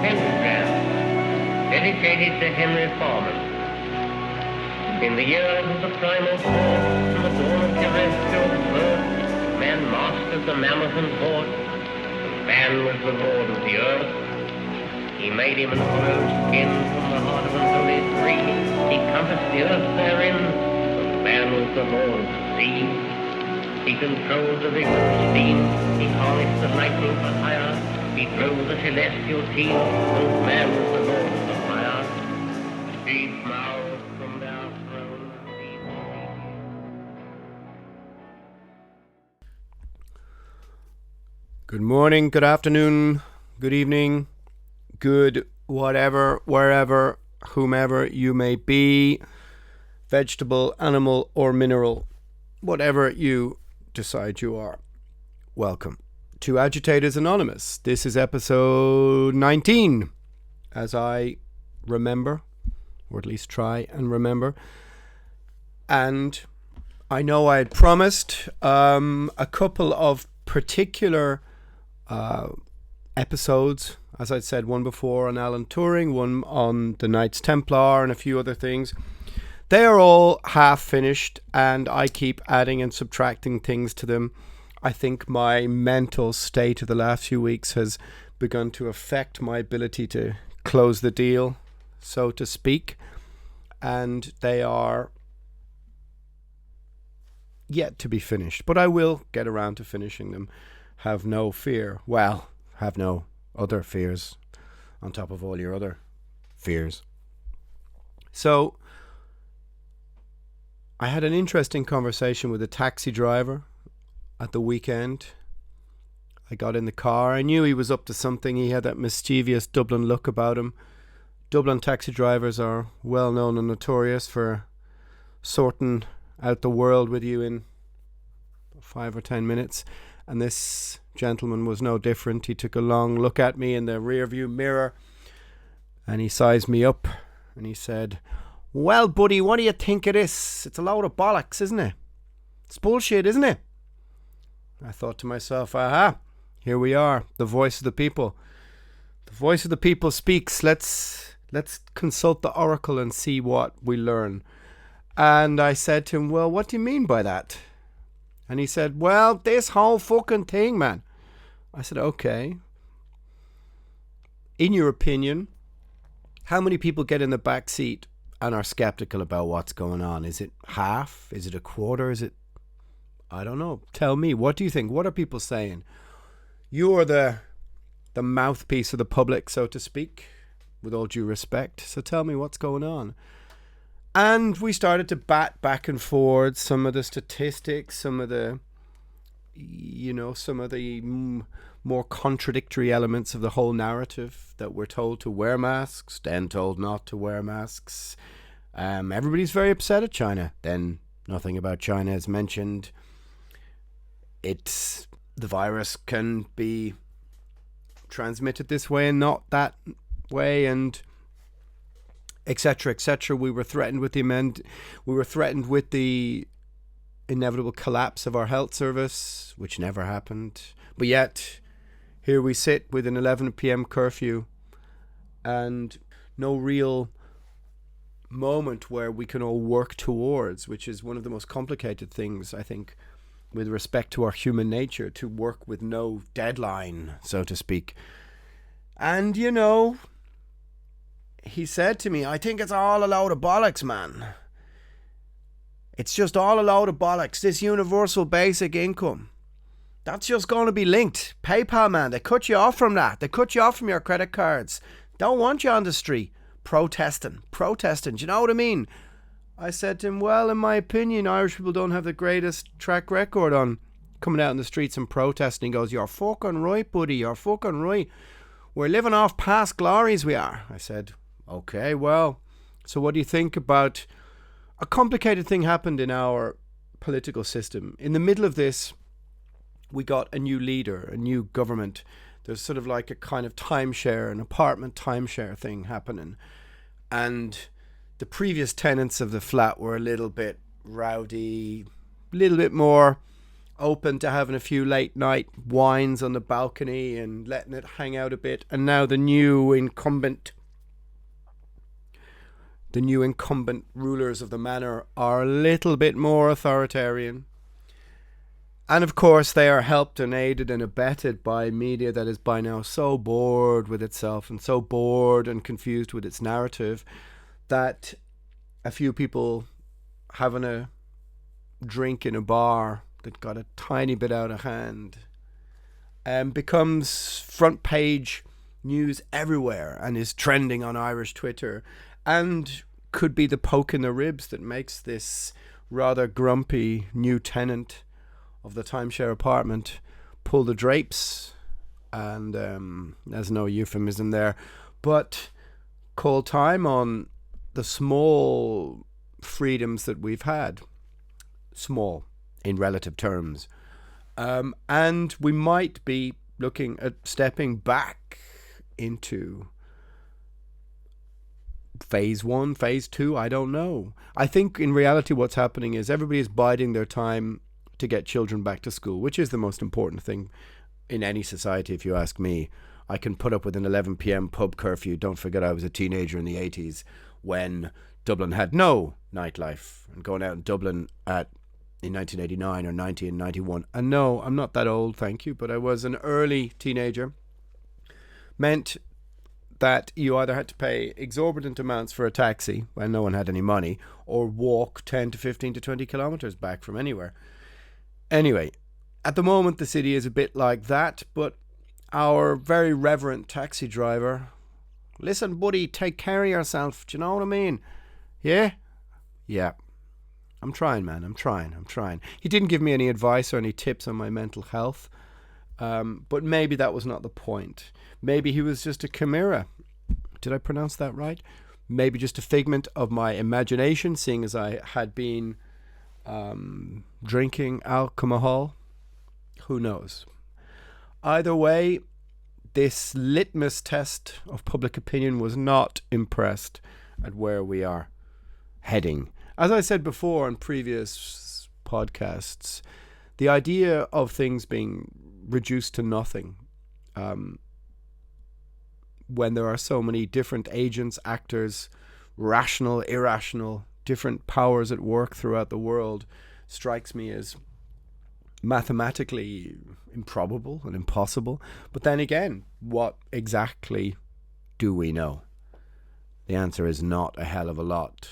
pentagram dedicated to Henry Foreman. In the years of the primal force and the dawn of terrestrial birth, man mastered the mammoth and horde, and man was the lord of the earth. He made him an hollow skin from the heart of an holy tree. He compassed the earth therein, and man was the lord of the sea. He controlled the vigorous steam. He harnessed the lightning for hire. He drove the celestial team, and man was the lord of the fire. Deep mouths from their thrones. Good morning, good afternoon, good evening, good whatever, wherever, whomever you may be, vegetable, animal, or mineral, whatever you decide you are. Welcome to Agitators Anonymous. This is episode 19, as I remember, or at least try and remember. And I know I had promised a couple of particular episodes, as I'd said, one before on Alan Turing, one on the Knights Templar, and a few other things. They are all half finished, and I keep adding and subtracting things to them. I think my mental state of the last few weeks has begun to affect my ability to close the deal, so to speak, and they are yet to be finished, but I will get around to finishing them. Have no fear. Well, have no other fears on top of all your other fears. So, I had an interesting conversation with a taxi driver at the weekend. I got in the car. I knew he was up to something. He had that mischievous Dublin look about him. Dublin taxi drivers are well known and notorious for sorting out the world with you in 5 or 10 minutes. And this gentleman was no different. He took a long look at me in the rearview mirror and he sized me up and he said, "Well, buddy, what do you think of this? It's a load of bollocks, isn't it? It's bullshit, isn't it?" I thought to myself, aha, here we are, the voice of the people. The voice of the people speaks. Let's consult the oracle and see what we learn. And I said to him, well, what do you mean by that? And he said, well, this whole fucking thing, man. I said, okay. In your opinion, how many people get in the back seat and are skeptical about what's going on? Is it half? Is it a quarter? Is it... I don't know. Tell me, what do you think? What are people saying? You are the mouthpiece of the public, so to speak, with all due respect. So tell me what's going on. And we started to bat back and forth some of the statistics, some of the more contradictory elements of the whole narrative, that we're told to wear masks, then told not to wear masks. Everybody's very upset at China. Then nothing about China is mentioned. The virus can be transmitted this way and not that way, and etc., etc. We were threatened with the inevitable collapse of our health service, which never happened. But yet, here we sit with an 11 p.m. curfew and no real moment where we can all work towards, which is one of the most complicated things, I think, with respect to our human nature, to work with no deadline, so to speak. And, he said to me, I think it's all a load of bollocks, man. It's just all a load of bollocks. This universal basic income, that's just going to be linked. PayPal, man, they cut you off from that. They cut you off from your credit cards. Don't want you on the street protesting. Do you know what I mean? I said to him, well, in my opinion, Irish people don't have the greatest track record on coming out in the streets and protesting. He goes, you're fucking right, buddy. You're fucking right. We're living off past glories, we are. I said, okay, well, so what do you think about... A complicated thing happened in our political system. In the middle of this, we got a new leader, a new government. There's sort of like a kind of timeshare, an apartment timeshare thing happening. And the previous tenants of the flat were a little bit rowdy, a little bit more open to having a few late night wines on the balcony and letting it hang out a bit. And now the new incumbent rulers of the manor are a little bit more authoritarian. And of course, they are helped and aided and abetted by media that is by now so bored with itself and so bored and confused with its narrative that a few people having a drink in a bar that got a tiny bit out of hand becomes front page news everywhere and is trending on Irish Twitter, and could be the poke in the ribs that makes this rather grumpy new tenant of the timeshare apartment pull the drapes, and there's no euphemism there, but call time on the small freedoms that we've had. Small in relative terms. And we might be looking at stepping back into phase 1, phase 2, I don't know. I think in reality what's happening is everybody is biding their time to get children back to school, which is the most important thing in any society, if you ask me. I can put up with an 11 p.m. pub curfew. Don't forget I was a teenager in the 80s when Dublin had no nightlife, and going out in Dublin in 1989 or 90 and 91. And no, I'm not that old, thank you, but I was an early teenager. Meant that you either had to pay exorbitant amounts for a taxi when no one had any money, or walk 10 to 15 to 20 kilometers back from anywhere. Anyway, at the moment the city is a bit like that, but our very reverent taxi driver, listen buddy, take care of yourself, do you know what I mean? Yeah? Yeah. I'm trying, man. I'm trying. He didn't give me any advice or any tips on my mental health. But maybe that was not the point. Maybe he was just a chimera. Did I pronounce that right? Maybe just a figment of my imagination, seeing as I had been drinking alcohol. Who knows? Either way, this litmus test of public opinion was not impressed at where we are heading. As I said before in previous podcasts, the idea of things being reduced to nothing when there are so many different agents, actors, rational, irrational, different powers at work throughout the world strikes me as mathematically improbable and impossible. But then again, what exactly do we know? The answer is not a hell of a lot.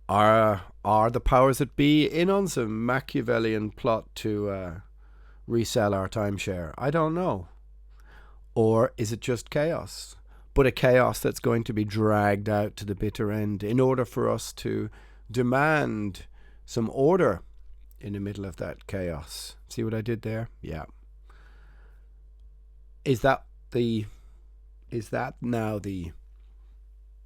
Are the powers that be in on some Machiavellian plot to resell our timeshare? I don't know. Or is it just chaos? But a chaos that's going to be dragged out to the bitter end in order for us to demand some order in the middle of that chaos. See what I did there? Yeah. Is that now the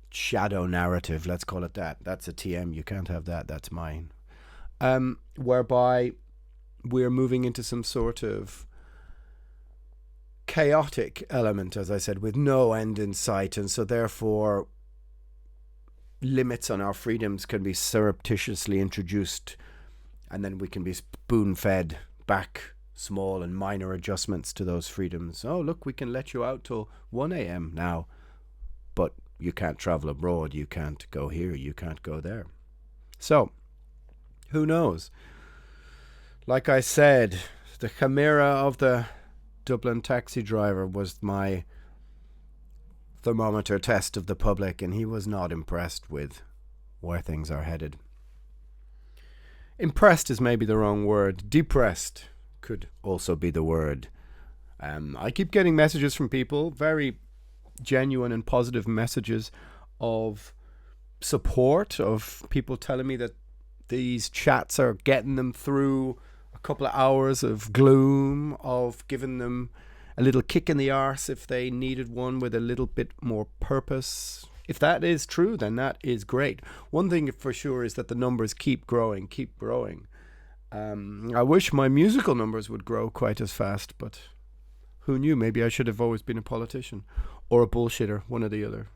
shadow narrative, let's call it that? That's a TM, you can't have that, that's mine. Whereby we're moving into some sort of chaotic element, as I said, with no end in sight, and so therefore limits on our freedoms can be surreptitiously introduced, and then we can be spoon-fed back small and minor adjustments to those freedoms. Oh, look, we can let you out till 1 a.m. now, but you can't travel abroad, you can't go here, you can't go there. So, who knows? Like I said, the chimera of the Dublin taxi driver was my thermometer test of the public, and he was not impressed with where things are headed. Impressed is maybe the wrong word. Depressed could also be the word. I keep getting messages from people, very genuine and positive messages of support, of people telling me that these chats are getting them through a couple of hours of gloom, of giving them a little kick in the arse if they needed one with a little bit more purpose. If that is true, then that is great. One thing for sure is that the numbers keep growing. I wish my musical numbers would grow quite as fast, but who knew? Maybe I should have always been a politician or a bullshitter, one or the other.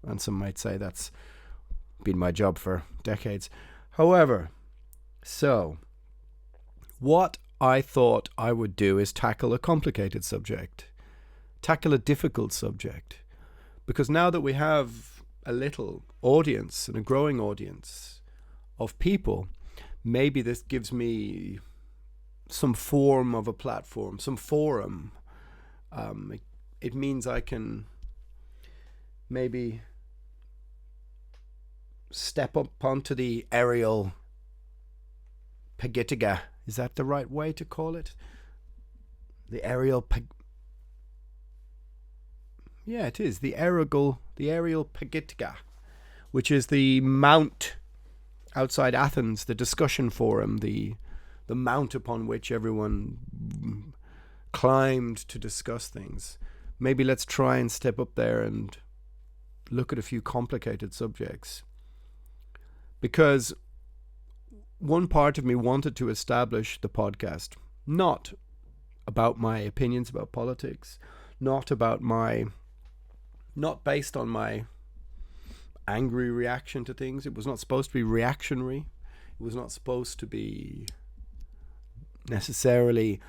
And some might say that's been my job for decades. However, so what I thought I would do is tackle a complicated subject, tackle a difficult subject. Because now that we have a little audience and a growing audience of people, maybe this gives me some form of a platform, some forum. It means I can maybe step up onto the aerial pagitiga. Is that the right way to call it? The aerial yeah, it is. The aerial pagitiga, which is the mount outside Athens, the discussion forum, the mount upon which everyone climbed to discuss things. Maybe let's try and step up there and look at a few complicated subjects. Because one part of me wanted to establish the podcast, not about my opinions about politics, not based on my angry reaction to things. It was not supposed to be reactionary. It was not supposed to be necessarily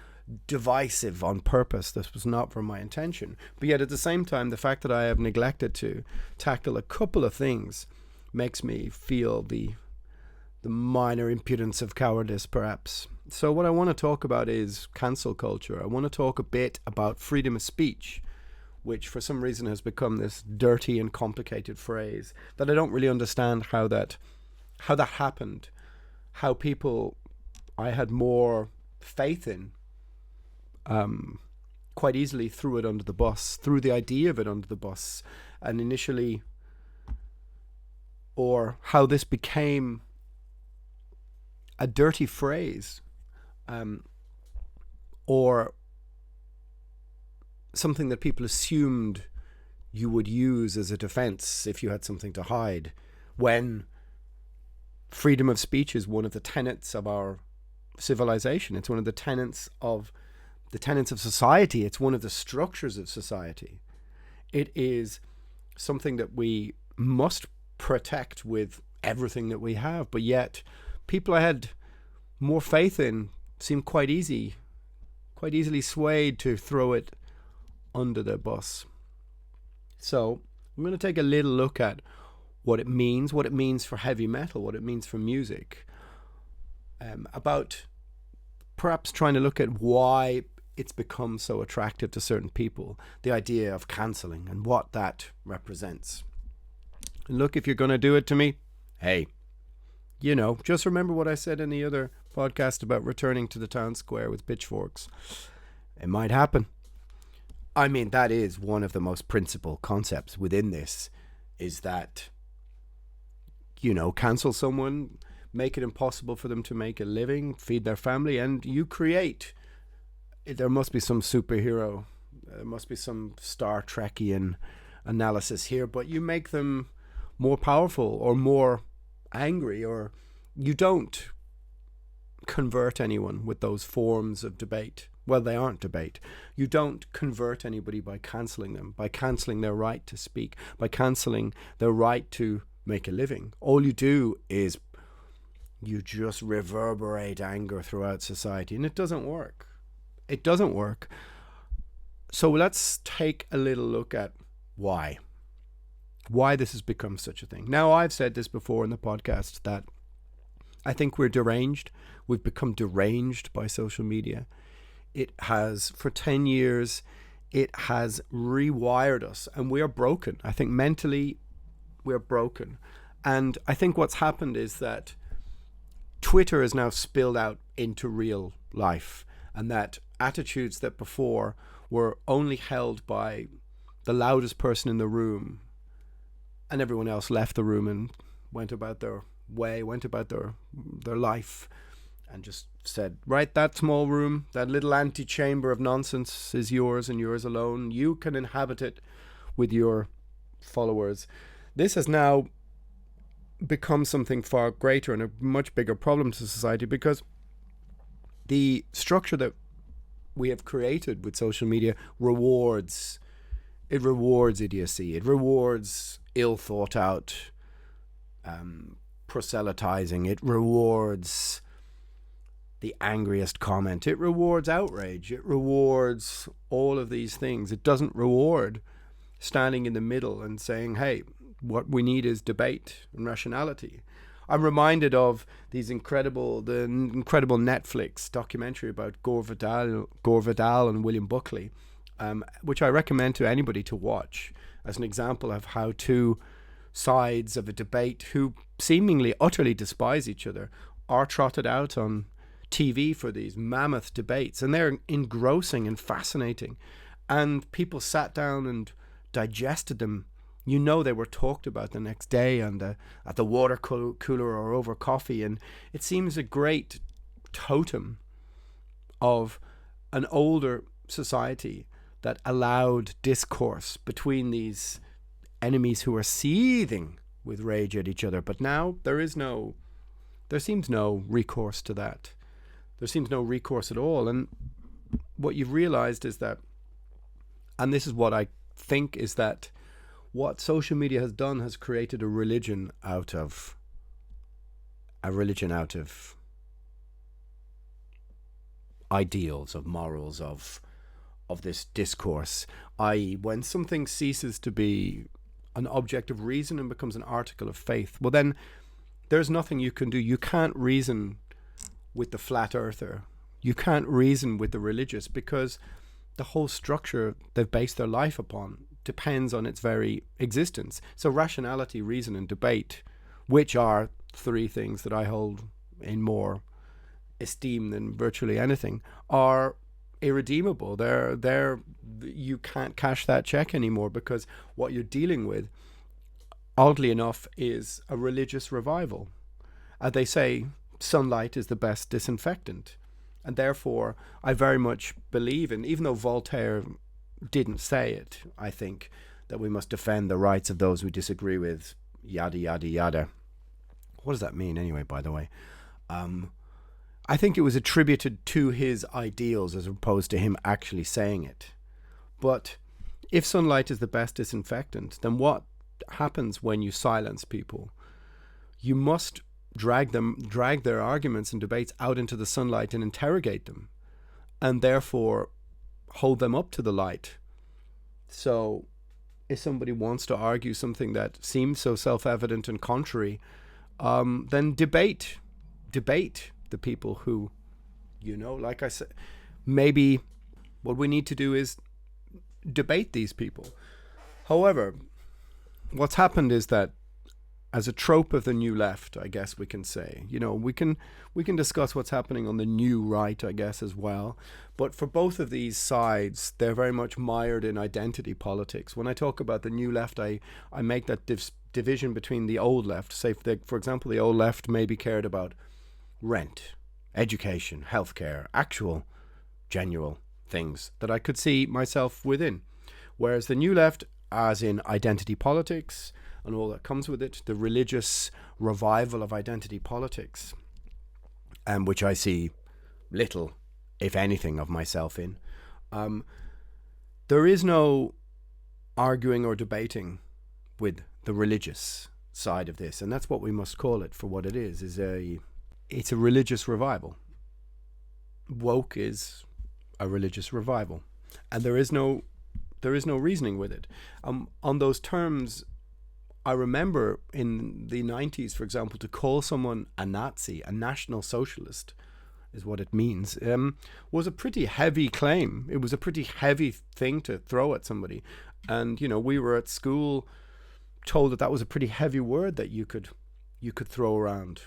divisive on purpose. This was not from my intention. But yet at the same time, the fact that I have neglected to tackle a couple of things makes me feel the minor impudence of cowardice, perhaps. So what I want to talk about is cancel culture. I want to talk a bit about freedom of speech, which for some reason has become this dirty and complicated phrase that I don't really understand how that happened, how people I had more faith in quite easily threw it under the bus, threw the idea of it under the bus, and initially, or how this became a dirty phrase, or something that people assumed you would use as a defense if you had something to hide, when freedom of speech is one of the tenets of our civilization. It's one of the tenets of society. It's one of the structures of society. It is something that we must protect with everything that we have. But yet, people I had more faith in seem quite easily swayed to throw it under the bus. So I'm going to take a little look at what it means for heavy metal, what it means for music, about perhaps trying to look at why it's become so attractive to certain people, the idea of cancelling and what that represents. And look, if you're going to do it to me, hey, just remember what I said in the other podcast about returning to the town square with pitchforks. It might happen. I mean, that is one of the most principal concepts within this, is that, cancel someone, make it impossible for them to make a living, feed their family, and you create. There must be some superhero, there must be some Star Trekian analysis here, but you make them more powerful or more angry, or you don't convert anyone with those forms of debate. Well, they aren't debate. You don't convert anybody by cancelling them, by cancelling their right to speak, by cancelling their right to make a living. All you do is you just reverberate anger throughout society, and it doesn't work. It doesn't work. So let's take a little look at why this has become such a thing. Now, I've said this before in the podcast that I think we're deranged. We've become deranged by social media. It has, for 10 years, it has rewired us, and we are broken. I think mentally we're broken. And I think what's happened is that Twitter is now spilled out into real life, and that attitudes that before were only held by the loudest person in the room, and everyone else left the room and went about their way, went about their life, and just said, right, that small room, that little antechamber of nonsense is yours and yours alone. You can inhabit it with your followers. This has now become something far greater and a much bigger problem to society, because the structure that we have created with social media rewards idiocy. It rewards ill thought out proselytizing. It rewards the angriest comment. It rewards outrage. It rewards all of these things. It doesn't reward standing in the middle and saying, hey, what we need is debate and rationality. I'm reminded of the incredible Netflix documentary about Gore Vidal and William Buckley, which I recommend to anybody to watch as an example of how two sides of a debate who seemingly utterly despise each other are trotted out on TV for these mammoth debates, and they're engrossing and fascinating, and people sat down and digested them. You know, they were talked about the next day at the water cooler or over coffee, and it seems a great totem of an older society that allowed discourse between these enemies who are seething with rage at each other. But now there seems no recourse to that. There seems no recourse at all. And what you've realized is that, and this is what I think, is that what social media has done has created a religion out of ideals, of morals, of this discourse, i.e. when something ceases to be an object of reason and becomes an article of faith, well then there's nothing you can do. You can't reason with the flat earther. You can't reason with the religious, because the whole structure they've based their life upon depends on its very existence. So rationality, reason, and debate, which are three things that I hold in more esteem than virtually anything, are irredeemable. You can't cash that check anymore, because what you're dealing with, oddly enough, is a religious revival. They say sunlight is the best disinfectant, and therefore I very much believe in, even though Voltaire didn't say it, I think that we must defend the rights of those we disagree with, yada yada yada. What does that mean anyway, by the way? I think it was attributed to his ideals as opposed to him actually saying it. But if sunlight is the best disinfectant, then what happens when you silence people? You must drag their arguments and debates out into the sunlight and interrogate them, and therefore hold them up to the light. So if somebody wants to argue something that seems so self-evident and contrary, then debate the people who, like I said, maybe what we need to do is debate these people. However, what's happened is that, as a trope of the new left, I guess we can say, we can discuss what's happening on the new right, I guess, as well. But for both of these sides, they're very much mired in identity politics. When I talk about the new left, I make that division between the old left. Say, for example, the old left maybe cared about rent, education, healthcare, actual, genuine things that I could see myself within. Whereas the new left, as in identity politics and all that comes with it, the religious revival of identity politics, and which I see little, if anything, of myself in, there is no arguing or debating with the religious side of this, and that's what we must call it for what it is it's a religious revival. Woke is a religious revival, and there is no reasoning with it. On those terms, I remember in the 90s, for example, to call someone a Nazi, a National Socialist, is what it means, was a pretty heavy claim. It was a pretty heavy thing to throw at somebody. And, we were at school told that was a pretty heavy word that you could throw around.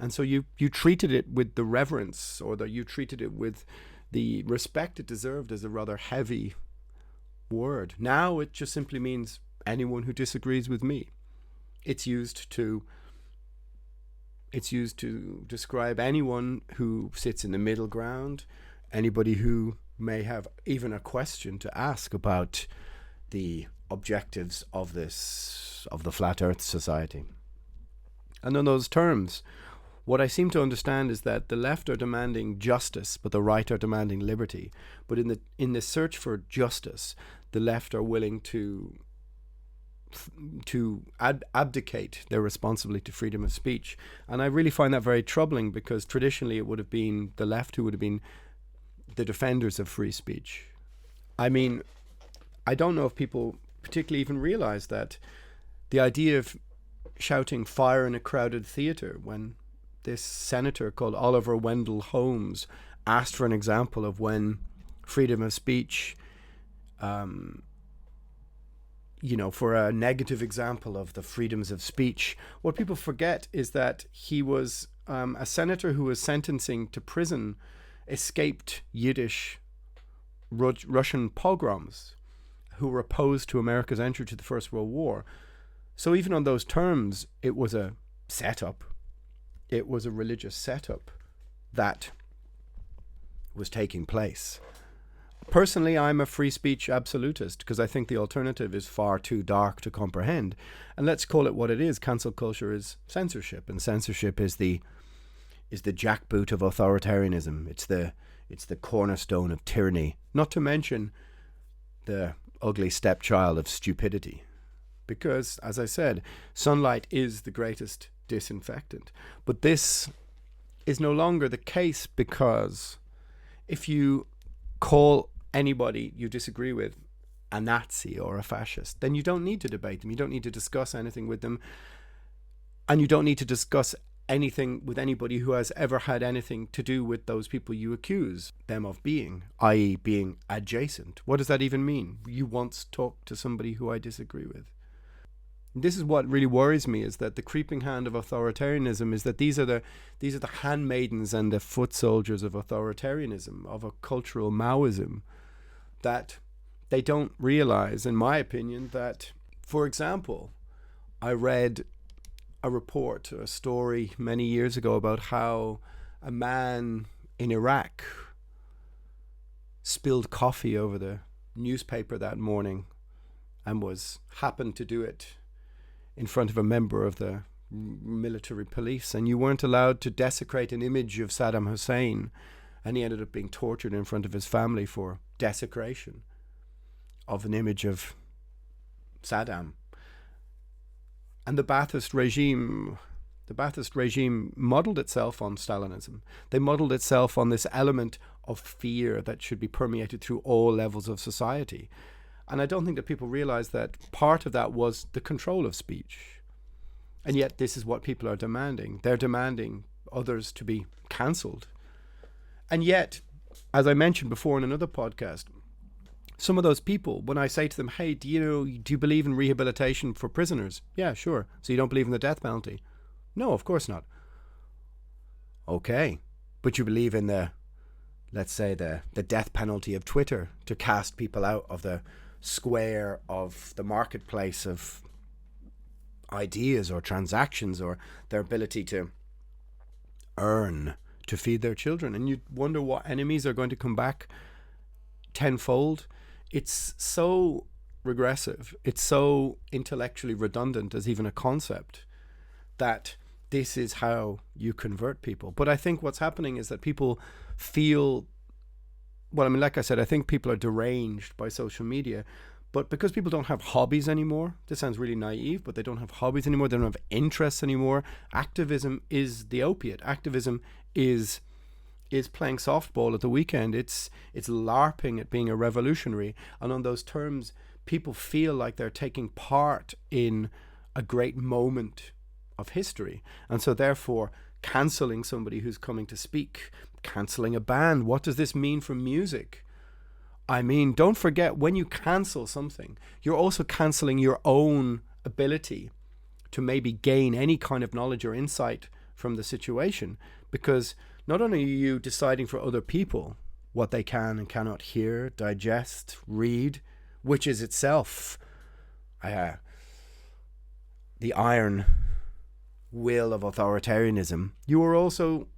And so you treated it with the reverence, or that you treated it with the respect it deserved, as a rather heavy word. Now it just simply means anyone who disagrees with me. It's used to describe anyone who sits in the middle ground, anybody who may have even a question to ask about the objectives of the flat earth society. And on those terms, what I seem to understand is that the left are demanding justice, but the right are demanding liberty. But in the search for justice, the left are willing to abdicate their responsibility to freedom of speech. And I really find that very troubling, because traditionally it would have been the left who would have been the defenders of free speech. I mean, I don't know if people particularly even realize that the idea of shouting fire in a crowded theatre, when this senator called Oliver Wendell Holmes asked for an example of when freedom of speech, for a negative example of the freedoms of speech, what people forget is that he was a senator who was sentencing to prison escaped Yiddish Russian pogroms who were opposed to America's entry to the First World War. So even on those terms, it was a setup. It was a religious setup that was taking place. Personally, I'm a free speech absolutist, because I think the alternative is far too dark to comprehend. And let's call it what it is. Cancel culture is censorship, and censorship is the jackboot of authoritarianism. It's the cornerstone of tyranny, not to mention the ugly stepchild of stupidity. Because, as I said, sunlight is the greatest disinfectant. But this is no longer the case, because if you call anybody you disagree with a Nazi or a fascist, then you don't need to debate them. You don't need to discuss anything with them. And you don't need to discuss anything with anybody who has ever had anything to do with those people you accuse them of being, i.e. being adjacent. What does that even mean? You once talked to somebody who I disagree with. This is what really worries me, is that the creeping hand of authoritarianism is that these are the handmaidens and the foot soldiers of authoritarianism, of a cultural Maoism, that they don't realize, in my opinion, that, for example, I read a story many years ago about how a man in Iraq spilled coffee over the newspaper that morning and happened to do it in front of a member of the military police, and you weren't allowed to desecrate an image of Saddam Hussein, and he ended up being tortured in front of his family for desecration of an image of Saddam. And the Ba'athist regime modeled itself on Stalinism. They modeled itself on this element of fear that should be permeated through all levels of society. And I don't think that people realize that part of that was the control of speech. And yet this is what people are demanding. They're demanding others to be cancelled. And yet, as I mentioned before in another podcast, some of those people, when I say to them, hey, do you believe in rehabilitation for prisoners? Yeah, sure. So you don't believe in the death penalty? No, of course not. Okay. But you believe in the death penalty of Twitter, to cast people out of the square of the marketplace of ideas or transactions, or their ability to earn to feed their children. And you wonder what enemies are going to come back tenfold. It's so regressive, it's so intellectually redundant as even a concept, that this is how you convert people. But I think what's happening is that people feel, well, I mean, like I said, I think people are deranged by social media. But because people don't have hobbies anymore, this sounds really naive, but they don't have hobbies anymore, they don't have interests anymore. Activism is the opiate. Activism is playing softball at the weekend. It's LARPing at being a revolutionary. And on those terms, people feel like they're taking part in a great moment of history. And so therefore, cancelling somebody who's coming to speak, cancelling a band. What does this mean for music? I mean, don't forget, when you cancel something, you're also cancelling your own ability to maybe gain any kind of knowledge or insight from the situation. Because not only are you deciding for other people what they can and cannot hear, digest, read, which is itself the iron will of authoritarianism, you are also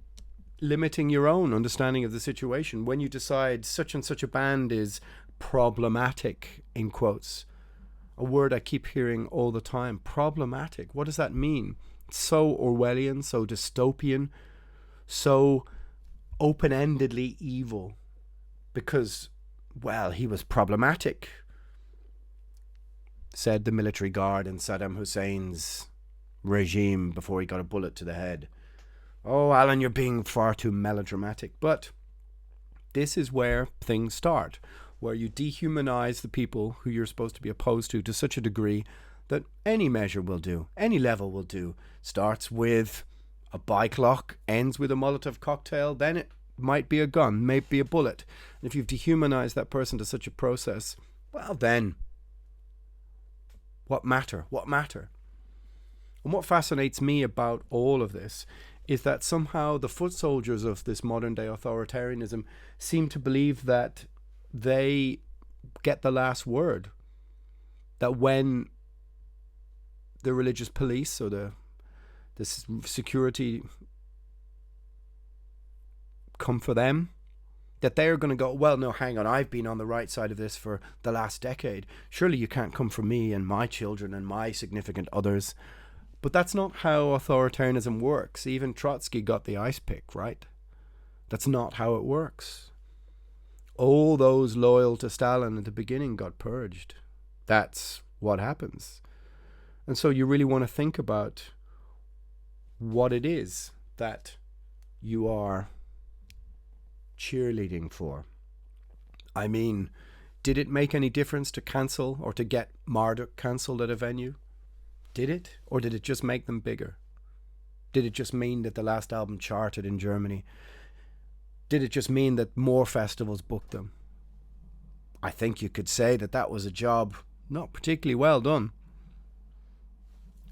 limiting your own understanding of the situation. When you decide such and such a band is problematic, in quotes, a word I keep hearing all the time, problematic. What does that mean? It's so Orwellian, so dystopian, so open-endedly evil, because, well, he was problematic. said the military guard in Saddam Hussein's regime before he got a bullet to the head. Oh, Alan, you're being far too melodramatic. But this is where things start, where you dehumanize the people who you're supposed to be opposed to such a degree that any measure will do, any level will do. Starts with a bike lock, ends with a Molotov cocktail, then it might be a gun, might be a bullet. And if you've dehumanized that person to such a process, well then, what matter? What matter? And what fascinates me about all of this is that somehow the foot soldiers of this modern day authoritarianism seem to believe that they get the last word. That when the religious police or the security come for them, that they're going to go, well, no, hang on, I've been on the right side of this for the last decade. Surely you can't come for me and my children and my significant others. But that's not how authoritarianism works. Even Trotsky got the ice pick, right? That's not how it works. All those loyal to Stalin at the beginning got purged. That's what happens. And so you really want to think about what it is that you are cheerleading for. I mean, did it make any difference to cancel or to get Marduk cancelled at a venue? Did it? Or did it just make them bigger? Did it just mean that the last album charted in Germany? Did it just mean that more festivals booked them? I think you could say that that was a job not particularly well done.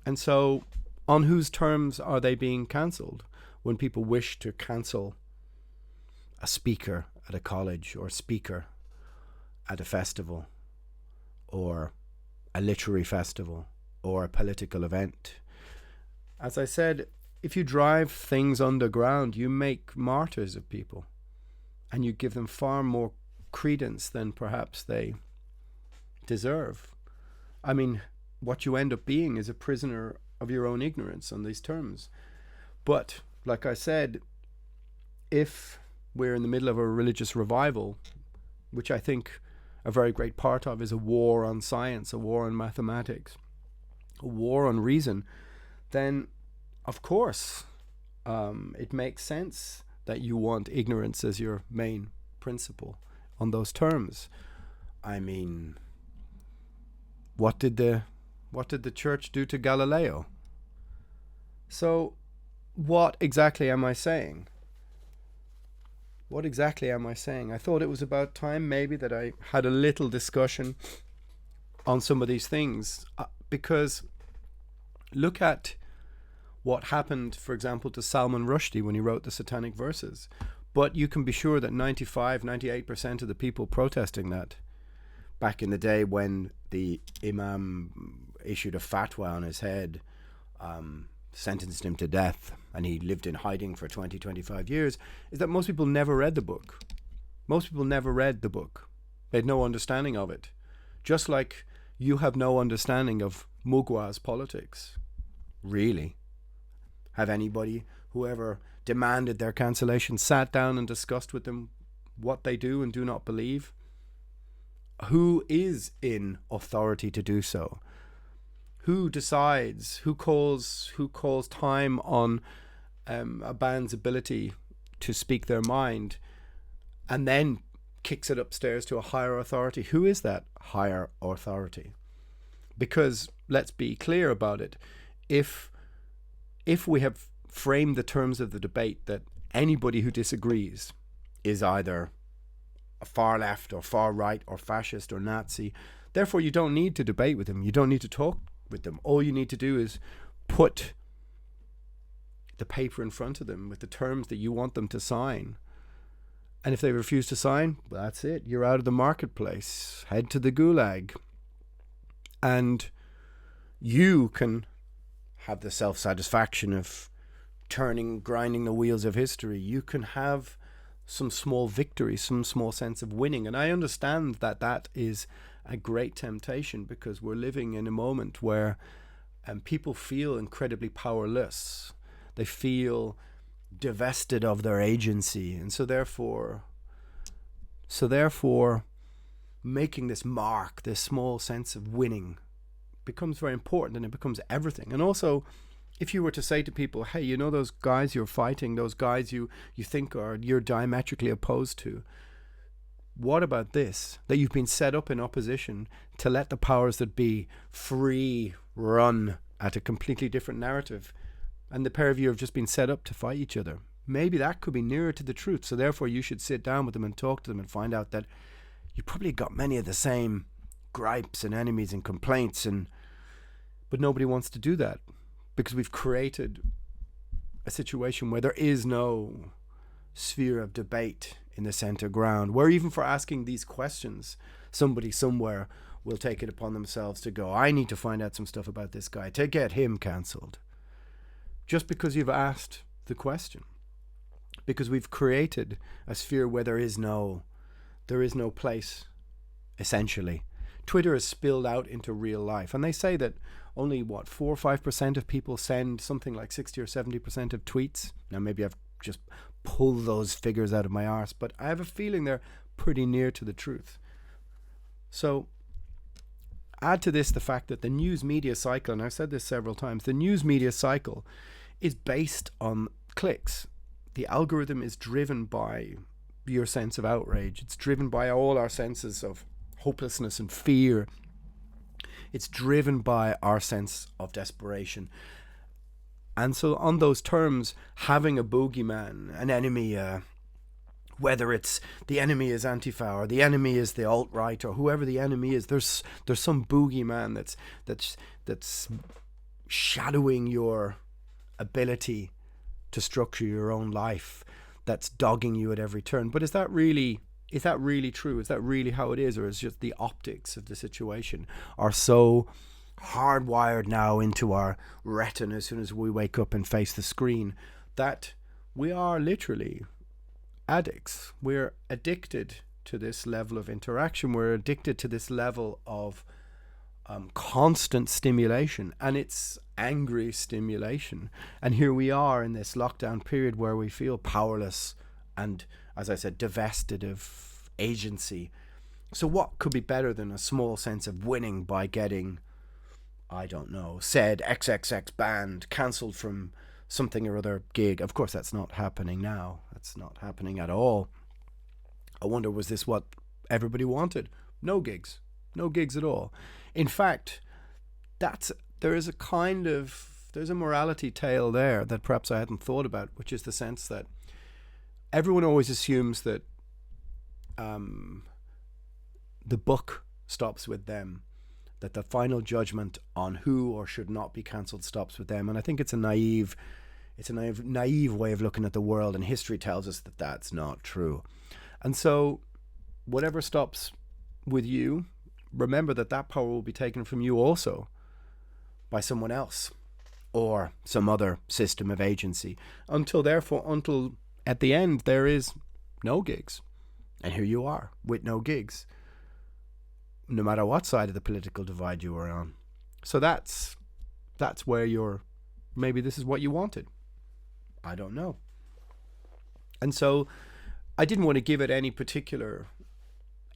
And so, on whose terms are they being cancelled when people wish to cancel a speaker at a college or a speaker at a festival or a literary festival or a political event? As I said, if you drive things underground, you make martyrs of people and you give them far more credence than perhaps they deserve. I mean, what you end up being is a prisoner of your own ignorance on these terms. But, like I said, if we're in the middle of a religious revival, which I think a very great part of is a war on science, a war on mathematics, a war on reason, then of course it makes sense that you want ignorance as your main principle on those terms. I mean, what did the church do to Galileo? So what exactly am I saying? What exactly am I saying? I thought it was about time maybe that I had a little discussion on some of these things, because look at what happened, for example, to Salman Rushdie when he wrote the Satanic Verses. But you can be sure that 98% of the people protesting that back in the day when the Imam issued a fatwa on his head, sentenced him to death, and he lived in hiding for 25 years, is that most people never read the book. Most people never read the book. They had no understanding of it. Just like you have no understanding of Mugwa's politics. Really? Have anybody, whoever demanded their cancellation, sat down and discussed with them what they do and do not believe? Who is in authority to do so? Who decides? Who calls time on a band's ability to speak their mind and then kicks it upstairs to a higher authority? Who is that higher authority? Because let's be clear about it. If we have framed the terms of the debate that anybody who disagrees is either a far left or far right or fascist or Nazi, therefore you don't need to debate with them. You don't need to talk with them. All you need to do is put the paper in front of them with the terms that you want them to sign. And if they refuse to sign, well, that's it. You're out of the marketplace. Head to the gulag. And you can have the self-satisfaction of grinding the wheels of history. You can have some small victory, some small sense of winning. And I understand that that is a great temptation, because we're living in a moment where people feel incredibly powerless. They feel divested of their agency. And so therefore making this mark, this small sense of winning, becomes very important, and it becomes everything. And also, if you were to say to people, hey, you know those guys you're fighting, those guys you think you're diametrically opposed to, what about this? That you've been set up in opposition to let the powers that be free run at a completely different narrative, and the pair of you have just been set up to fight each other. Maybe that could be nearer to the truth. So therefore you should sit down with them and talk to them and find out that you probably got many of the same gripes and enemies and complaints, but nobody wants to do that because we've created a situation where there is no sphere of debate in the center ground, where even for asking these questions, somebody somewhere will take it upon themselves to go, I need to find out some stuff about this guy to get him cancelled. Just because you've asked the question. Because we've created a sphere where there is no place, essentially. Twitter has spilled out into real life. And they say that only, 4 or 5% of people send something like 60 or 70% of tweets. Now, maybe I've just pulled those figures out of my arse, but I have a feeling they're pretty near to the truth. So, add to this the fact that the news media cycle, and I've said this several times, the news media cycle is based on clicks. The algorithm is driven by your sense of outrage. It's driven by all our senses of hopelessness and fear. It's driven by our sense of desperation. And so on those terms, having a boogeyman, an enemy, whether it's the enemy is Antifa or the enemy is the alt-right or whoever the enemy is, there's some boogeyman that's shadowing your ability to structure your own life, that's dogging you at every turn. But is that really true? Is that really how it is? Or is just the optics of the situation are so hardwired now into our retina as soon as we wake up and face the screen that we are literally addicts? We're addicted to this level of interaction. We're addicted to this level of constant stimulation, and it's angry stimulation. And here we are in this lockdown period where we feel powerless and, as I said, divested of agency. So what could be better than a small sense of winning by getting, I don't know, said XXX band cancelled from something or other gig? Of course, that's not happening now. That's not happening at all. I wonder, was this what everybody wanted? No gigs at all. In fact, there's a morality tale there that perhaps I hadn't thought about, which is the sense that everyone always assumes that the buck stops with them, that the final judgment on who or should not be cancelled stops with them. And I think it's a naive way of looking at the world, and history tells us that that's not true. And so whatever stops with you, remember that power will be taken from you also by someone else or some other system of agency, until at the end there is no gigs. And here you are with no gigs, no matter what side of the political divide you are on. So that's where maybe this is what you wanted. I don't know. And so I didn't want to give it any particular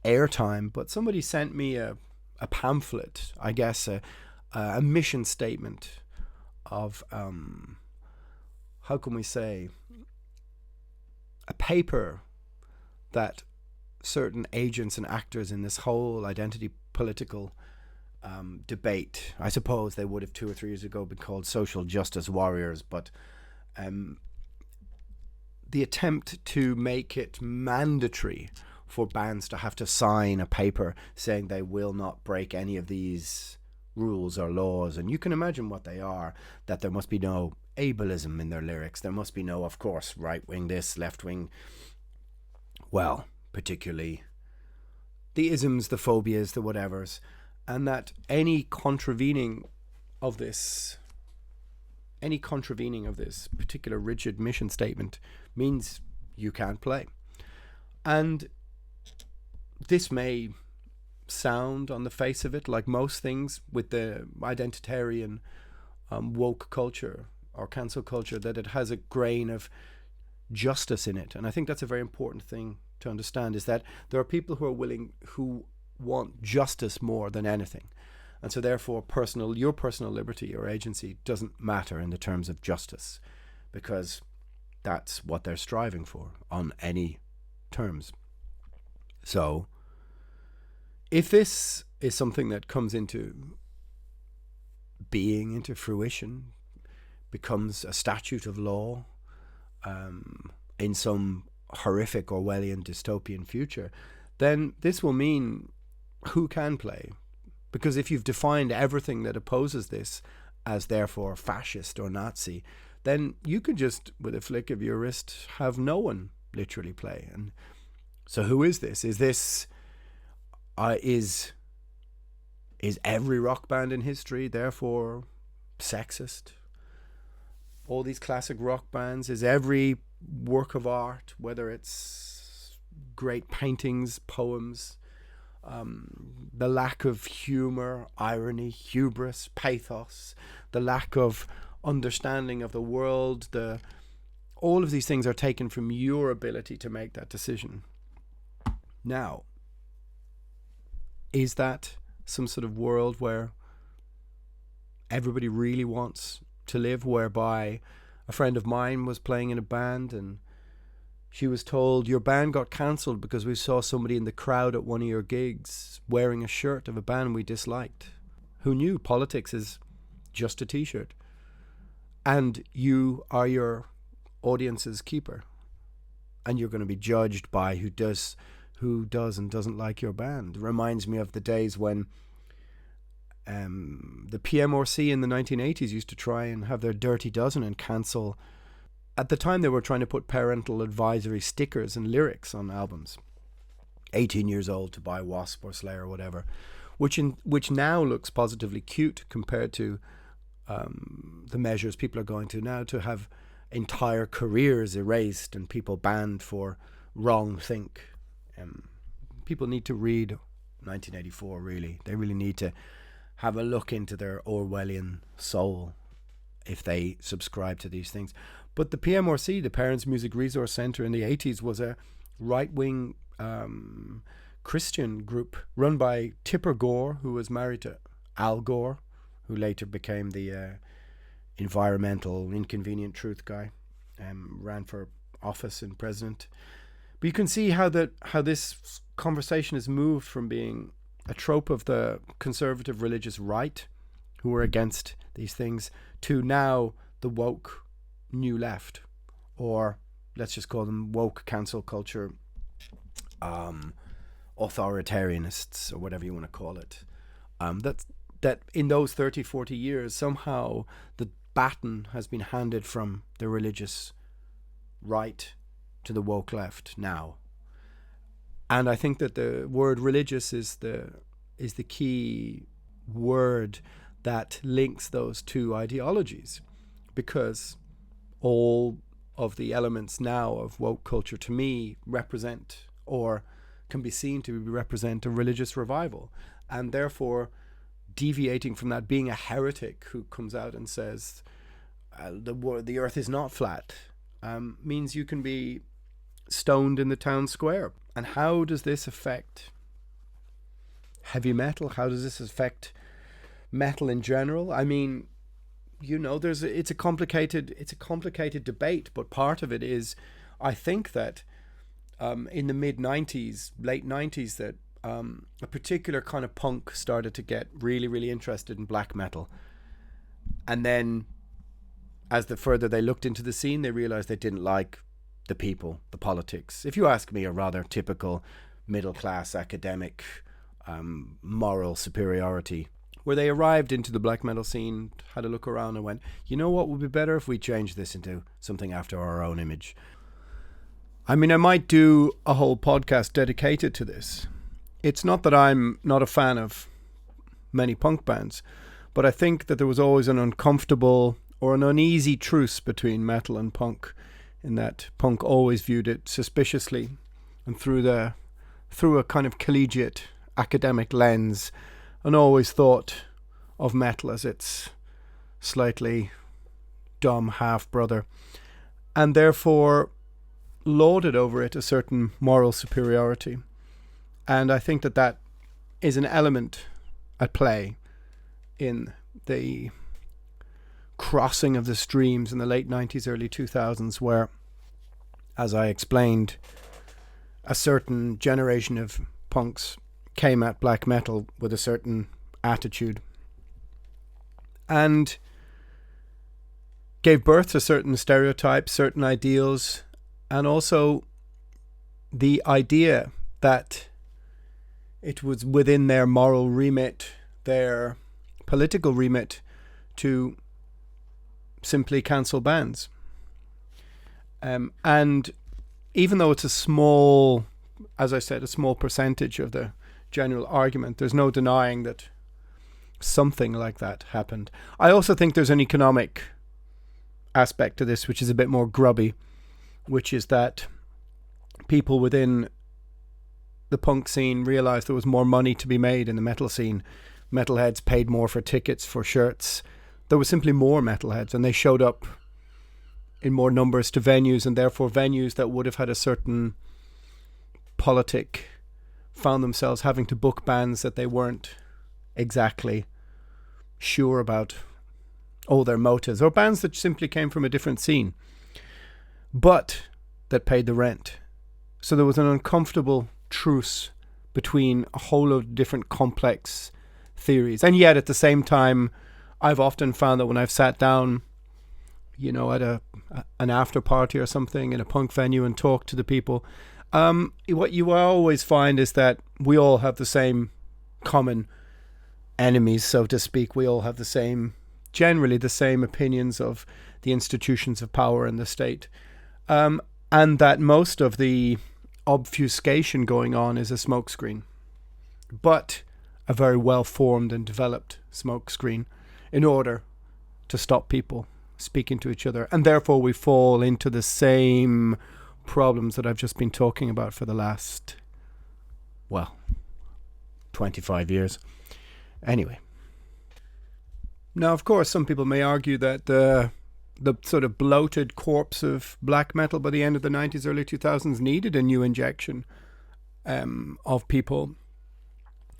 airtime, but somebody sent me a pamphlet, I guess, a mission statement of, how can we say, a paper that certain agents and actors in this whole identity political debate, I suppose they would have 2 or 3 years ago been called social justice warriors, but the attempt to make it mandatory for bands to have to sign a paper saying they will not break any of these rules or laws. And you can imagine what they are, that there must be no ableism in their lyrics. There must be no, of course, right-wing this, left-wing, well, particularly the isms, the phobias, the whatevers. And that any contravening of this particular rigid mission statement means you can't play. And this may sound on the face of it like most things with the identitarian woke culture or cancel culture, that it has a grain of justice in it. And I think that's a very important thing to understand, is that there are people who want justice more than anything. And so therefore your personal liberty or agency doesn't matter in the terms of justice, because that's what they're striving for on any terms. So if this is something that comes into being, into fruition, becomes a statute of law in some horrific Orwellian dystopian future, then this will mean who can play. Because if you've defined everything that opposes this as therefore fascist or Nazi, then you could just, with a flick of your wrist, have no one literally play. And so who is this? Is this is every rock band in history therefore sexist? All these classic rock bands, is every work of art, whether it's great paintings, poems, the lack of humor, irony, hubris, pathos, the lack of understanding of the world, all of these things are taken from your ability to make that decision. Now, is that some sort of world where everybody really wants to live, whereby a friend of mine was playing in a band and she was told, your band got cancelled because we saw somebody in the crowd at one of your gigs wearing a shirt of a band we disliked. Who knew politics is just a t-shirt? And you are your audience's keeper. And you're going to be judged by who does and doesn't like your band. It reminds me of the days when the PMRC in the 1980s used to try and have their dirty dozen and cancel. At the time, they were trying to put parental advisory stickers and lyrics on albums. 18 years old to buy Wasp or Slayer or whatever, which now looks positively cute compared to the measures people are going to now, to have entire careers erased and people banned for wrong think. People need to read 1984, really. They really need to have a look into their Orwellian soul if they subscribe to these things. But the PMRC, the Parents Music Resource Centre in the 80s, was a right-wing Christian group run by Tipper Gore, who was married to Al Gore, who later became the environmental inconvenient truth guy, ran for office and president. But you can see how this conversation has moved from being a trope of the conservative religious right, who were against these things, to now the woke new left, or let's just call them woke cancel culture authoritarianists, or whatever you want to call it. That in those 30, 40 years, somehow the baton has been handed from the religious right to the woke left now. And I think that the word religious is the key word that links those two ideologies, because all of the elements now of woke culture, to me, represent, or can be seen to represent, a religious revival. And therefore, deviating from that, being a heretic who comes out and says the earth is not flat, means you can be stoned in the town square. And how does this affect heavy metal? How does this affect metal in general? I mean, you know, it's a complicated debate, but part of it is, I think that in the late 90s, that a particular kind of punk started to get really, really interested in black metal. And then as the further they looked into the scene, they realized they didn't like the people, the politics. If you ask me, a rather typical middle-class academic moral superiority, where they arrived into the black metal scene, had a look around and went, you know what would be better if we change this into something after our own image. I mean, I might do a whole podcast dedicated to this. It's not that I'm not a fan of many punk bands, but I think that there was always an uncomfortable or an uneasy truce between metal and punk, in that punk always viewed it suspiciously and through a kind of collegiate academic lens, and always thought of metal as its slightly dumb half-brother, and therefore lauded over it a certain moral superiority. And I think that is an element at play in the crossing of the streams in the late 90s, early 2000s, where, as I explained, a certain generation of punks came at black metal with a certain attitude and gave birth to certain stereotypes, certain ideals, and also the idea that it was within their moral remit, their political remit, to simply cancel bands. And even though it's a small, as I said, a small percentage of the general argument, there's no denying that something like that happened. I also think there's an economic aspect to this, which is a bit more grubby, which is that people within the punk scene realized there was more money to be made in the metal scene. Metalheads paid more for tickets, for shirts. There was simply more metalheads, and they showed up in more numbers to venues, and therefore venues that would have had a certain politic found themselves having to book bands that they weren't exactly sure about all their motives, or bands that simply came from a different scene, but that paid the rent. So there was an uncomfortable truce between a whole load of different complex theories. And yet at the same time, I've often found that when I've sat down, you know, at an after party or something in a punk venue and talked to the people, what you always find is that we all have the same common enemies, so to speak. We all have generally the same opinions of the institutions of power in the state. And that most of the obfuscation going on is a smokescreen, but a very well-formed and developed smokescreen in order to stop people speaking to each other. And therefore we fall into the same problems that I've just been talking about for the last, 25 years. Anyway. Now, of course, some people may argue that the sort of bloated corpse of black metal by the end of the 90s, early 2000s needed a new injection of people,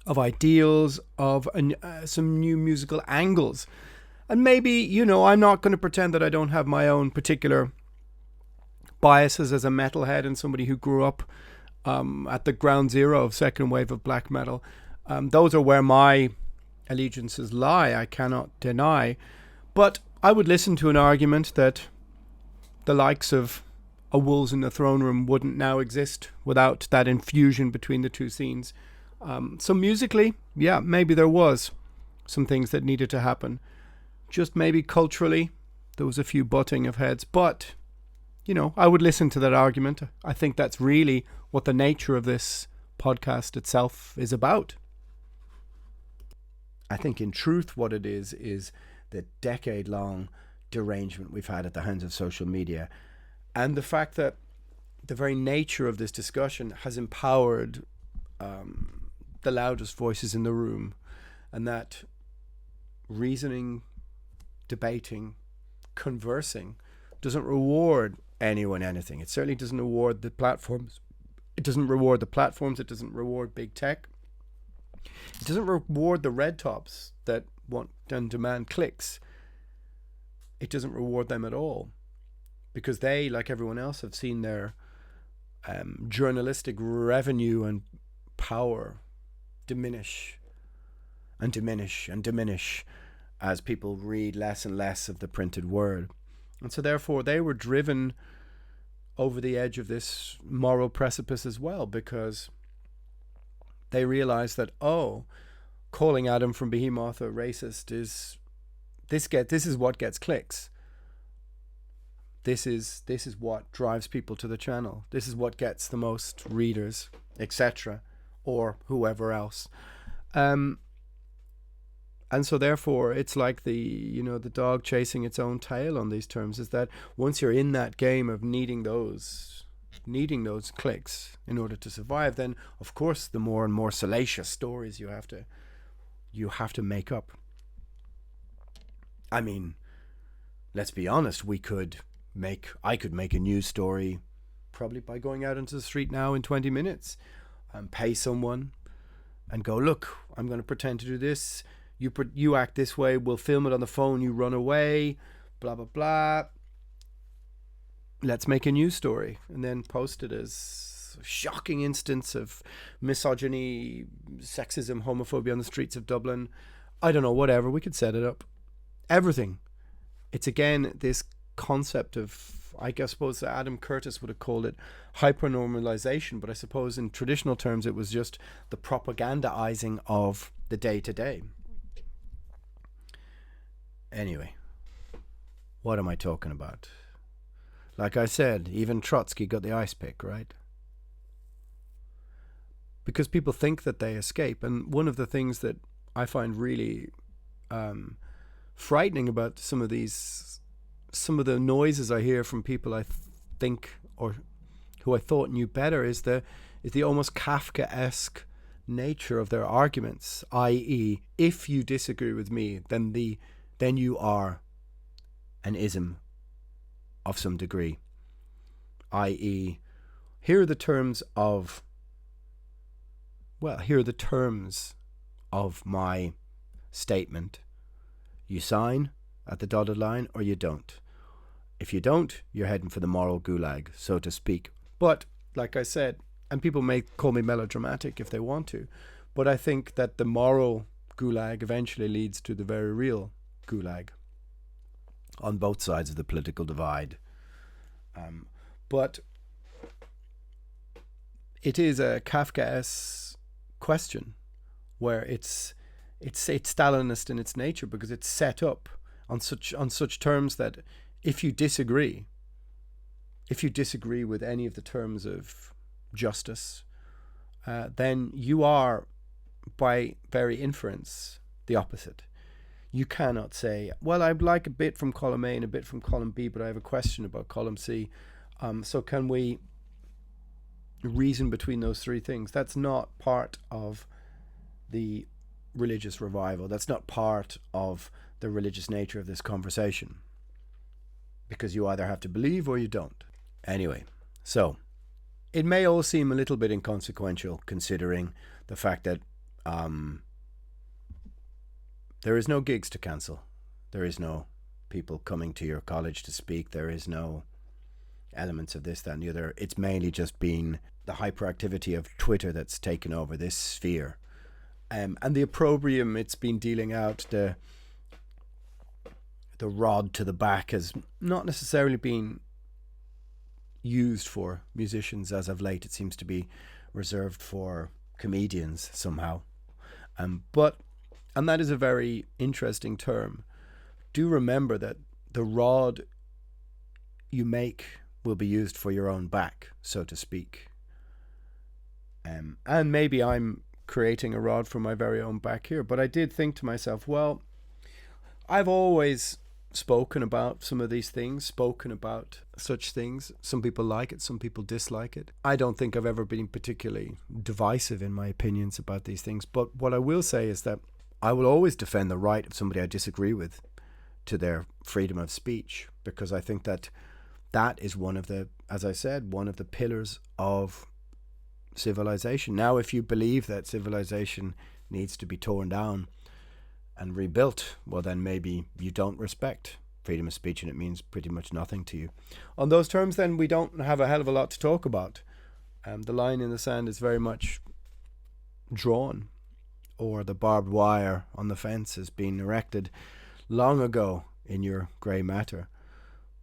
of ideals, of some new musical angles. And maybe, you know, I'm not going to pretend that I don't have my own particular biases as a metalhead and somebody who grew up at the ground zero of second wave of black metal. Those are where my allegiances lie, I cannot deny. But I would listen to an argument that the likes of a Wolves in the Throne Room wouldn't now exist without that infusion between the two scenes. So musically, yeah, maybe there was some things that needed to happen. Just maybe culturally, there was a few butting of heads. But, you know, I would listen to that argument. I think that's really what the nature of this podcast itself is about. I think in truth what it is the decade-long derangement we've had at the hands of social media, and the fact that the very nature of this discussion has empowered the loudest voices in the room, and that reasoning, debating, conversing doesn't reward anyone anything. It certainly doesn't reward the platforms. It doesn't reward the platforms. It doesn't reward big tech. It doesn't reward the red tops that want and demand clicks. It doesn't reward them at all, because they, like everyone else, have seen their journalistic revenue and power diminish and diminish and diminish as people read less and less of the printed word. And so therefore they were driven over the edge of this moral precipice as well, because they realized that, calling Adam from Behemoth a racist is what gets clicks. This is what drives people to the channel. This is what gets the most readers, etc., or whoever else. And so therefore it's like the dog chasing its own tail on these terms, is that once you're in that game of needing those clicks in order to survive, then of course the more and more salacious stories you have to make up. I mean, let's be honest, I could make a news story probably by going out into the street now in 20 minutes and pay someone and go, look, I'm going to pretend to do this. You act this way, we'll film it on the phone, you run away, blah, blah, blah. Let's make a news story and then post it as a shocking instance of misogyny, sexism, homophobia on the streets of Dublin. I don't know, whatever. We could set it up. Everything. It's again this concept of, I suppose Adam Curtis would have called it hypernormalization, but I suppose in traditional terms it was just the propagandizing of the day-to-day. Anyway, what am I talking about? Like I said, even Trotsky got the ice pick, right? Because people think that they escape. And one of the things that I find really frightening about some of the noises I hear from people I think, or who I thought knew better, is the almost Kafkaesque nature of their arguments. I.e., if you disagree with me, then you are an ism of some degree. I.e., here are the terms of my statement. You sign at the dotted line or you don't. If you don't, you're heading for the moral gulag, so to speak. But, like I said, and people may call me melodramatic if they want to, but I think that the moral gulag eventually leads to the very real gulag on both sides of the political divide. But it is a Kafkaesque question where it's Stalinist in its nature, because it's set up on such terms that if you disagree with any of the terms of justice, then you are by very inference the opposite. You cannot say, well, I'd like a bit from column A and a bit from column B, but I have a question about column C. So can we reason between those three things? That's not part of the religious revival. That's not part of the religious nature of this conversation. Because you either have to believe or you don't. Anyway, so it may all seem a little bit inconsequential considering the fact that there is no gigs to cancel. There is no people coming to your college to speak. There is no elements of this, that, and the other. It's mainly just been the hyperactivity of Twitter that's taken over this sphere. And the opprobrium it's been dealing out, the rod to the back, has not necessarily been used for musicians as of late. It seems to be reserved for comedians somehow. And that is a very interesting term. Do remember that the rod you make will be used for your own back, so to speak. And maybe I'm creating a rod for my very own back here, but I did think to myself, well, I've always spoken about some of these things, spoken about such things. Some people like it, some people dislike it. I don't think I've ever been particularly divisive in my opinions about these things, but what I will say is that I will always defend the right of somebody I disagree with to their freedom of speech, because I think that is one of the, as I said, one of the pillars of civilization. Now, if you believe that civilization needs to be torn down and rebuilt, well, then maybe you don't respect freedom of speech and it means pretty much nothing to you. On those terms, then, we don't have a hell of a lot to talk about. The line in the sand is very much drawn, or the barbed wire on the fence has been erected long ago in your grey matter.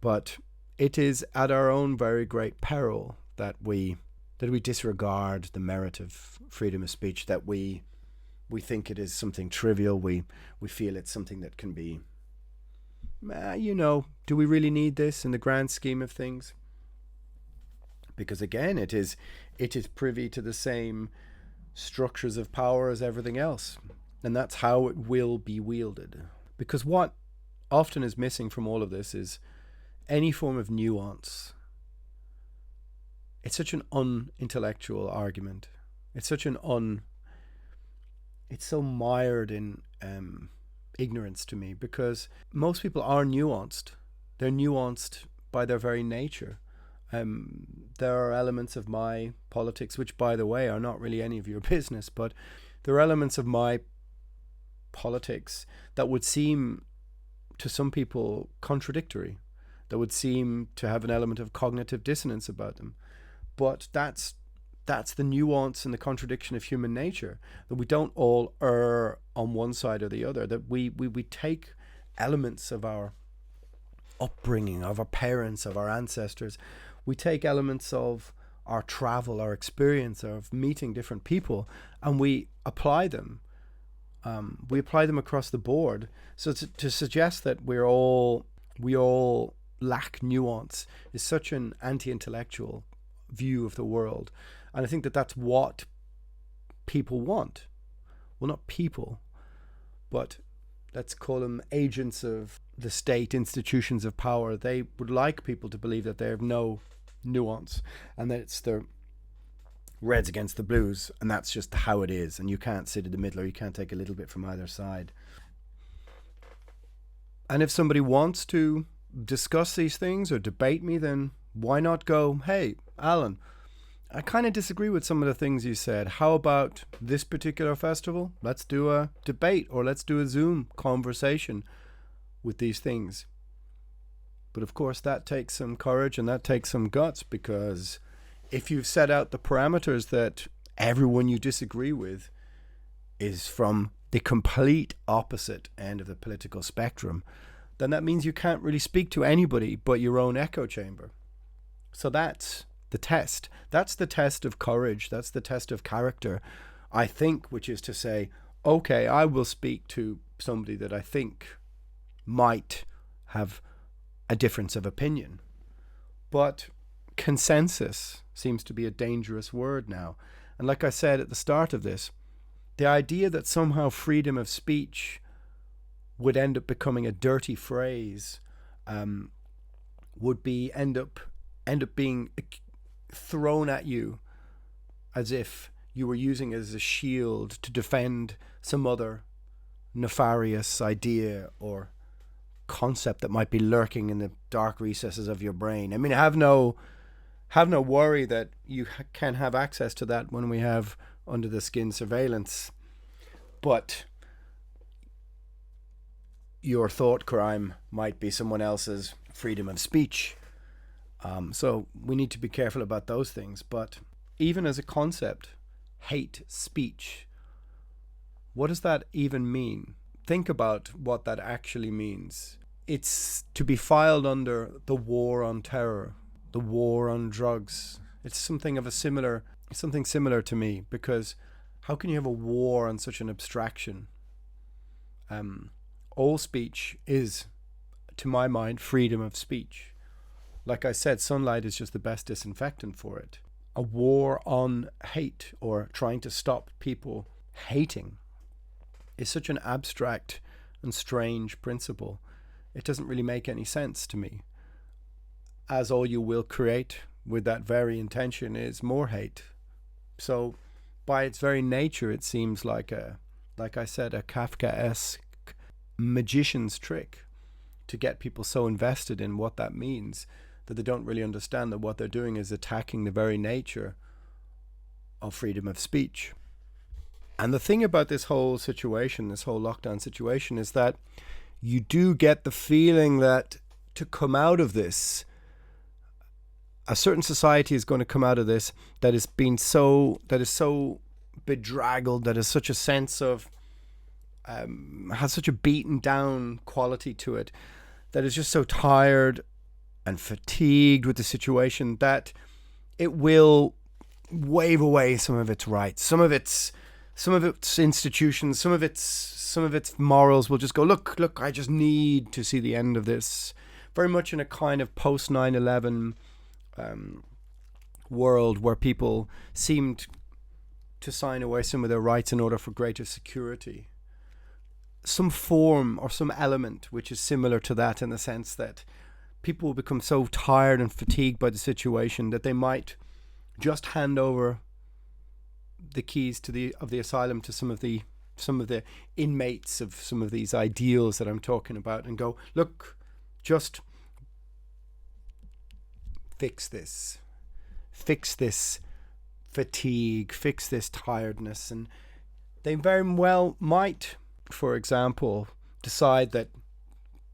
But it is at our own very great peril that we disregard the merit of freedom of speech, that we think it is something trivial. We feel it's something that can be, do we really need this in the grand scheme of things? Because again, it is privy to the same structures of power as everything else. And that's how it will be wielded. Because what often is missing from all of this is any form of nuance. It's such an unintellectual argument. It's so mired in ignorance to me, because most people are nuanced. They're nuanced by their very nature. There are elements of my politics, which, by the way, are not really any of your business, but there are elements of my politics that would seem to some people contradictory, that would seem to have an element of cognitive dissonance about them. But that's the nuance and the contradiction of human nature, that we don't all err on one side or the other, that we take elements of our upbringing, of our parents, of our ancestors, we take elements of our travel, our experience of meeting different people, and we apply them. We apply them across the board. So to suggest that we all lack nuance is such an anti-intellectual view of the world. And I think that that's what people want. Well, not people, but let's call them agents of the state, institutions of power. They would like people to believe that they have no nuance, and that it's the Reds against the Blues, and that's just how it is, and you can't sit in the middle, or you can't take a little bit from either side. And if somebody wants to discuss these things or debate me, then why not go, hey, Alan, I kind of disagree with some of the things you said. How about this particular festival? Let's do a debate, or let's do a Zoom conversation with these things. But of course, that takes some courage and that takes some guts, because if you've set out the parameters that everyone you disagree with is from the complete opposite end of the political spectrum, then that means you can't really speak to anybody but your own echo chamber. So that's the test. That's the test of courage. That's the test of character, I think, which is to say, okay, I will speak to somebody that I think might have a difference of opinion. But consensus seems to be a dangerous word now. And like I said at the start of this, the idea that somehow freedom of speech would end up becoming a dirty phrase would be end up being thrown at you as if you were using it as a shield to defend some other nefarious idea or concept that might be lurking in the dark recesses of your brain. I mean, have no worry that you can have access to that when we have under the skin surveillance, but your thought crime might be someone else's freedom of speech. So we need to be careful about those things. But even as a concept, hate speech, what does that even mean? Think about what that actually means. It's to be filed under the war on terror, the war on drugs. It's something similar to me, because how can you have a war on such an abstraction? All speech is, to my mind, freedom of speech. Like I said, sunlight is just the best disinfectant for it. A war on hate, or trying to stop people hating, is such an abstract and strange principle. It doesn't really make any sense to me, as all you will create with that very intention is more hate. So by its very nature, it seems like I said, a Kafkaesque magician's trick to get people so invested in what that means that they don't really understand that what they're doing is attacking the very nature of freedom of speech. And the thing about this whole situation, this whole lockdown situation, is that you do get the feeling that to come out of this, a certain society is going to come out of this that is so bedraggled, that has such a sense of has such a beaten down quality to it, that is just so tired and fatigued with the situation that it will wave away some of its rights, some of its institutions, some of its morals will just go, look, I just need to see the end of this. Very much in a kind of post 9/11 world where people seemed to sign away some of their rights in order for greater security. Some form or some element which is similar to that, in the sense that people will become so tired and fatigued by the situation that they might just hand over the keys to the asylum to some of the inmates of some of these ideals that I'm talking about, and go, look, just fix this fatigue, fix this tiredness. And they very well might for example, decide that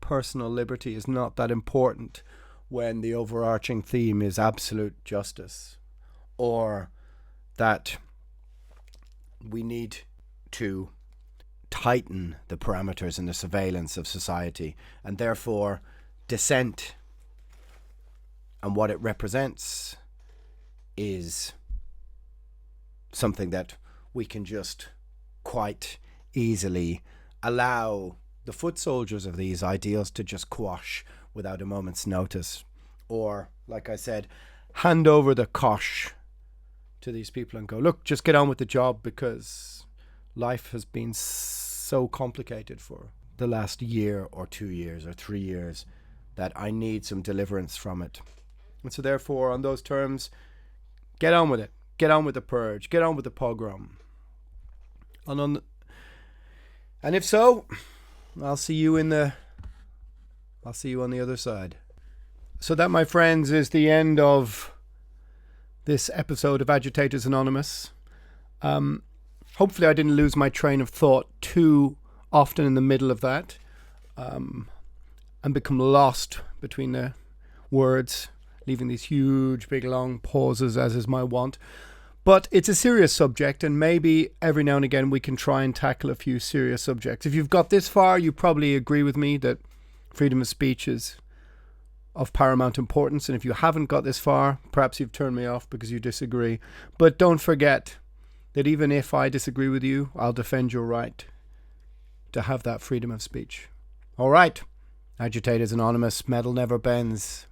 personal liberty is not that important when the overarching theme is absolute justice, or that we need to tighten the parameters and the surveillance of society, and therefore dissent and what it represents is something that we can just quite easily allow the foot soldiers of these ideals to just quash without a moment's notice, or, like I said, hand over the cosh to these people and go, look, just get on with the job, because life has been so complicated for the last year or 2 years or 3 years that I need some deliverance from it. And so therefore, on those terms, get on with it. Get on with the purge. Get on with the pogrom. And if so, I'll see you on the other side. So that, my friends, is the end of this episode of Agitators Anonymous. Hopefully I didn't lose my train of thought too often in the middle of that, and become lost between the words, leaving these huge, big, long pauses, as is my wont. But it's a serious subject, and maybe every now and again we can try and tackle a few serious subjects. If you've got this far, you probably agree with me that freedom of speech is of paramount importance. And if you haven't got this far, perhaps you've turned me off because you disagree. But don't forget that even if I disagree with you, I'll defend your right to have that freedom of speech. All right. Agitators Anonymous, metal never bends.